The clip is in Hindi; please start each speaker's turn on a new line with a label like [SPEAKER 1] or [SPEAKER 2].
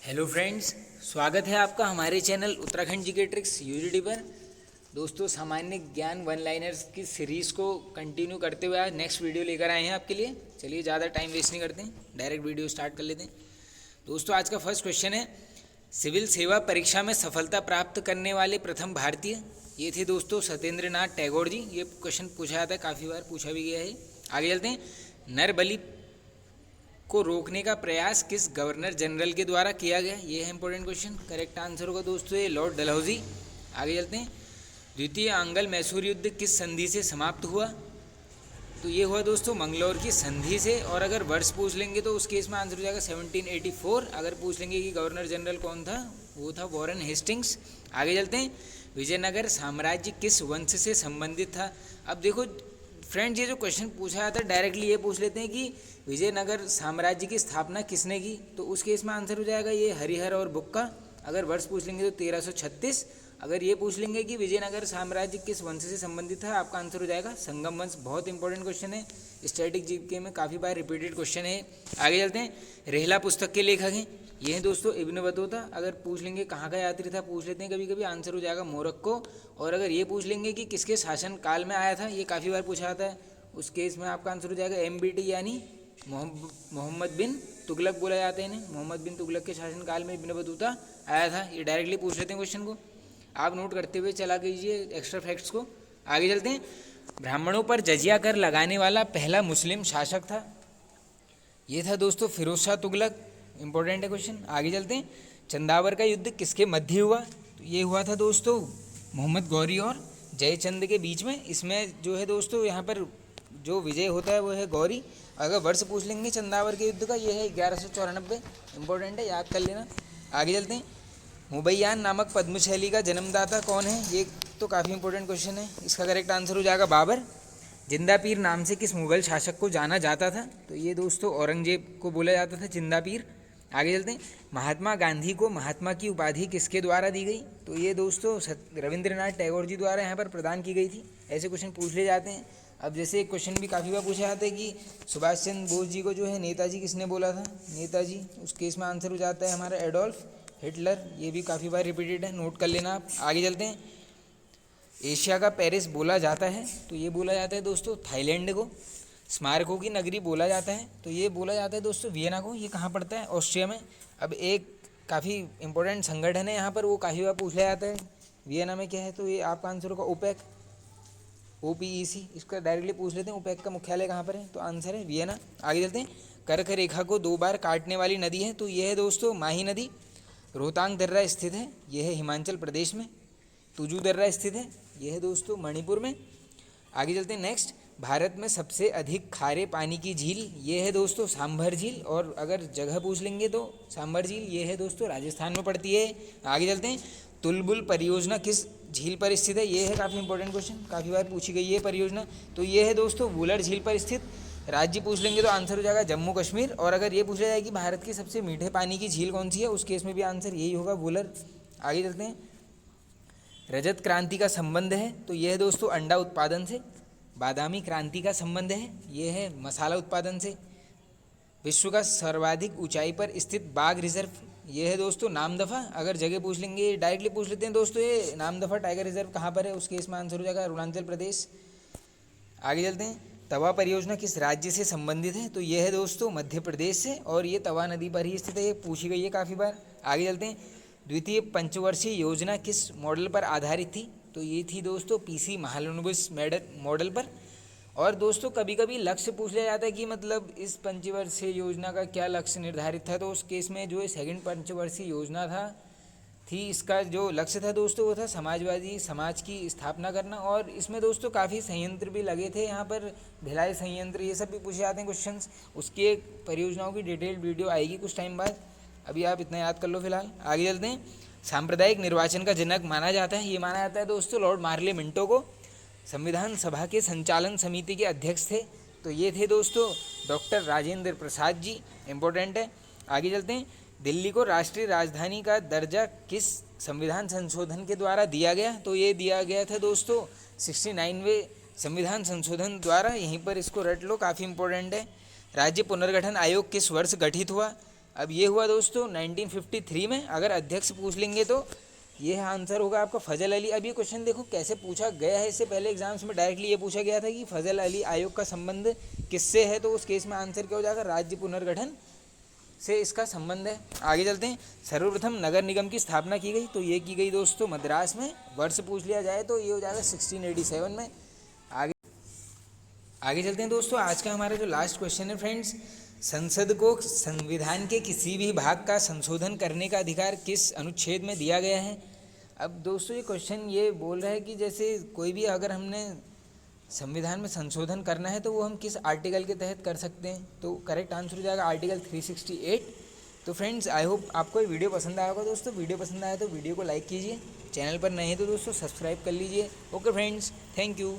[SPEAKER 1] हेलो फ्रेंड्स, स्वागत है आपका हमारे channel Uttarakhand GK tricks UGD पर। दोस्तों, सामान्य ज्ञान वन लाइनर्स की सीरीज़ को कंटिन्यू करते हुए आज नेक्स्ट वीडियो लेकर आए हैं आपके लिए। चलिए, ज़्यादा टाइम वेस्ट नहीं करते हैं, डायरेक्ट वीडियो स्टार्ट कर लेते हैं। दोस्तों, आज का फर्स्ट क्वेश्चन है, सिविल सेवा परीक्षा में सफलता प्राप्त करने वाले प्रथम भारतीय। ये थे दोस्तों सत्येंद्र नाथ टैगोर जी। ये क्वेश्चन पूछा जाता है, काफ़ी बार पूछा भी गया है। आगे चलते हैं। नरबली को रोकने का प्रयास किस गवर्नर जनरल के द्वारा किया गया? ये है इंपॉर्टेंट क्वेश्चन। करेक्ट आंसर होगा दोस्तों ये लॉर्ड डलहौजी। आगे चलते हैं। द्वितीय आंग्ल मैसूर युद्ध किस संधि से समाप्त हुआ? तो ये हुआ दोस्तों मंगलौर की संधि से। और अगर वर्ष पूछ लेंगे तो उस केस में आंसर हो जाएगा 1784। अगर पूछ लेंगे कि गवर्नर जनरल कौन था, वो था वॉरेन हेस्टिंग्स। आगे चलते हैं। विजयनगर साम्राज्य किस वंश से संबंधित था? अब देखो फ्रेंड्स, ये जो क्वेश्चन पूछा जाता है डायरेक्टली ये पूछ लेते हैं कि विजयनगर साम्राज्य की स्थापना किसने की, तो उस केस में आंसर हो जाएगा ये हरिहर और बुक्का। अगर वर्ष पूछ लेंगे तो 1336। अगर ये पूछ लेंगे कि विजयनगर साम्राज्य किस वंश से संबंधित है, आपका आंसर हो जाएगा संगम वंश। बहुत इंपॉर्टेंट क्वेश्चन है, स्टैटिक जीके में काफ़ी बार रिपीटेड क्वेश्चन है। आगे चलते हैं। रेहला पुस्तक के लेखक हैं, ये हैं दोस्तों इब्न बतूता। अगर पूछ लेंगे कहाँ का यात्री था, पूछ लेते हैं कभी कभी, आंसर हो जाएगा मोरक्को। और अगर ये पूछ लेंगे कि किसके शासन काल में आया था, ये काफ़ी बार पूछा जाता है, उस केस में आपका आंसर हो जाएगा MBT यानी मोहम्मद बिन तुगलक बोला जाता है इन्हें। मोहम्मद बिन तुगलक के शासनकाल में इब्न बतूता आया था। ये डायरेक्टली पूछ लेते हैं क्वेश्चन को, आप नोट करते हुए चला कीजिए एक्स्ट्रा फैक्ट्स को। आगे चलते हैं। ब्राह्मणों पर जजिया कर लगाने वाला पहला मुस्लिम शासक था, ये था दोस्तों फिरोज शाह तुगलक। इंपॉर्टेंट है क्वेश्चन। आगे चलते हैं। चंदावर का युद्ध किसके मध्य हुआ? तो ये हुआ था दोस्तों मोहम्मद गौरी और जयचंद के बीच में। इसमें जो है दोस्तों यहाँ पर जो विजय होता है वो है गौरी। अगर वर्ष पूछ लेंगे चंदावर के युद्ध का, ये है 1194। इंपॉर्टेंट है, याद कर लेना। आगे चलते हैं। मुबैयान नामक पद्मशैली का जन्मदाता कौन है? ये तो काफ़ी इंपॉर्टेंट क्वेश्चन है। इसका करेक्ट आंसर हो जाएगा बाबर। जिंदा पीर नाम से किस मुगल शासक को जाना जाता था? तो ये दोस्तों औरंगजेब को बोला जाता था जिंदा पीर। आगे चलते हैं। महात्मा गांधी को महात्मा की उपाधि किसके द्वारा दी गई? तो ये दोस्तों रविंद्रनाथ टैगोर जी द्वारा यहाँ पर प्रदान की गई थी। ऐसे क्वेश्चन पूछ ले जाते हैं। अब जैसे एक क्वेश्चन भी काफ़ी बार पूछा जाता है कि सुभाष चंद्र बोस जी को जो है नेताजी किसने बोला था? नेताजी, उस केस में आंसर हो जाता है हमारा एडोल्फ हिटलर। ये भी काफ़ी बार रिपीटेड है, नोट कर लेना आप। आगे चलते हैं। एशिया का पेरिस बोला जाता है, तो ये बोला जाता है दोस्तों थाईलैंड को। स्मारकों की नगरी बोला जाता है, तो ये बोला जाता है दोस्तों वियना को। ये कहाँ पड़ता है? ऑस्ट्रिया में। अब एक काफ़ी इंपॉर्टेंट संगठन है यहाँ पर, वो काफ़ी बार पूछा जाता है वियना में क्या है, तो ये आपका आंसर होगा ओपेक, OPEC। इसका डायरेक्टली पूछ लेते हैं ओपेक का मुख्यालय कहाँ पर है, तो आंसर है वियना। आगे चलते हैं। कर्क रेखा को 2 बार काटने वाली नदी है, तो ये है दोस्तों माही नदी। रोहतांग दर्रा स्थित है, यह है हिमाचल प्रदेश में। तुजू दर्रा स्थित है, यह है दोस्तों मणिपुर में। आगे चलते हैं नेक्स्ट। भारत में सबसे अधिक खारे पानी की झील, ये है दोस्तों सांभर झील। और अगर जगह पूछ लेंगे तो सांभर झील ये है दोस्तों राजस्थान में पड़ती है। आगे चलते हैं। तुलबुल परियोजना किस झील पर स्थित है? ये है काफ़ी इंपॉर्टेंट क्वेश्चन, काफ़ी बार पूछी गई है परियोजना। तो ये है दोस्तों वुलर झील पर स्थित। राज्य पूछ लेंगे तो आंसर हो जाएगा जम्मू कश्मीर। और अगर ये पूछा जाए कि भारत की सबसे मीठे पानी की झील कौन सी है, उस केस में भी आंसर यही होगा वुलर। आगे चलते हैं। रजत क्रांति का संबंध है, तो यह है दोस्तों अंडा उत्पादन से। बादामी क्रांति का संबंध है, ये है मसाला उत्पादन से। विश्व का सर्वाधिक ऊंचाई पर स्थित बाघ रिजर्व, ये है दोस्तों नामदफा। अगर जगह पूछ लेंगे डायरेक्टली पूछ लेते हैं दोस्तों ये नामदफा टाइगर रिजर्व कहाँ पर है, उस केस में आंसर हो जाएगा अरुणाचल प्रदेश। आगे चलते हैं। तवा परियोजना किस राज्य से संबंधित है? तो यह है दोस्तों मध्य प्रदेश से, और ये तवा नदी पर ही स्थित है। ये पूछी गई है काफ़ी बार। आगे चलते हैं। द्वितीय पंचवर्षीय योजना किस मॉडल पर आधारित थी? तो ये थी दोस्तों PC महालनोबिस मॉडल पर। और दोस्तों कभी कभी लक्ष्य पूछ लिया जाता है कि मतलब इस पंचवर्षीय योजना का क्या लक्ष्य निर्धारित था, तो उस केस में जो सेकंड पंचवर्षीय योजना थी, इसका जो लक्ष्य था दोस्तों वो था समाजवादी समाज की स्थापना करना। और इसमें दोस्तों काफ़ी संयंत्र भी लगे थे यहाँ पर, भिलाई संयंत्र, ये सब भी पूछे जाते हैं क्वेश्चंस। उसकी एक परियोजनाओं की डिटेल्ड वीडियो आएगी कुछ टाइम बाद, अभी आप इतना याद कर लो फिलहाल। आगे चलते हैं। सांप्रदायिक निर्वाचन का जनक माना जाता है, ये माना जाता है दोस्तों लॉर्ड मार्ले मिंटो को। संविधान सभा के संचालन समिति के अध्यक्ष थे, तो ये थे दोस्तों डॉक्टर राजेंद्र प्रसाद जी। इंपॉर्टेंट है। आगे चलते हैं। दिल्ली को राष्ट्रीय राजधानी का दर्जा किस संविधान संशोधन के द्वारा दिया गया? तो ये दिया गया था दोस्तों 69वें संविधान संशोधन द्वारा। यहीं पर इसको रट लो, काफ़ी इंपॉर्टेंट है। राज्य पुनर्गठन आयोग किस वर्ष गठित हुआ? अब ये हुआ दोस्तों 1953 में। अगर अध्यक्ष पूछ लेंगे तो ये आंसर होगा आपका फजल अली। अब ये क्वेश्चन देखो कैसे पूछा गया है, इससे पहले एग्जाम्स में डायरेक्टली ये पूछा गया था कि फजल अली आयोग का संबंध किससे है, तो उस केस में आंसर क्या हो जाएगा, राज्य पुनर्गठन से इसका संबंध है। आगे चलते हैं। सर्वप्रथम नगर निगम की स्थापना की गई, तो ये की गई दोस्तों मद्रास में। वर्ष पूछ लिया जाए तो ये हो जाएगा 1687 में। आगे चलते हैं दोस्तों। आज का हमारा जो लास्ट क्वेश्चन है फ्रेंड्स, संसद को संविधान के किसी भी भाग का संशोधन करने का अधिकार किस अनुच्छेद में दिया गया है। अब दोस्तों ये क्वेश्चन ये बोल रहा है कि जैसे कोई भी अगर हमने संविधान में संशोधन करना है तो वो हम किस आर्टिकल के तहत कर सकते हैं, तो करेक्ट आंसर हो जाएगा आर्टिकल 368। तो फ्रेंड्स आई होप आपको ये वीडियो पसंद आया होगा दोस्तों। वीडियो पसंद आया तो वीडियो को लाइक कीजिए, चैनल पर नए हैं तो दोस्तों सब्सक्राइब कर लीजिए। Okay friends, thank you.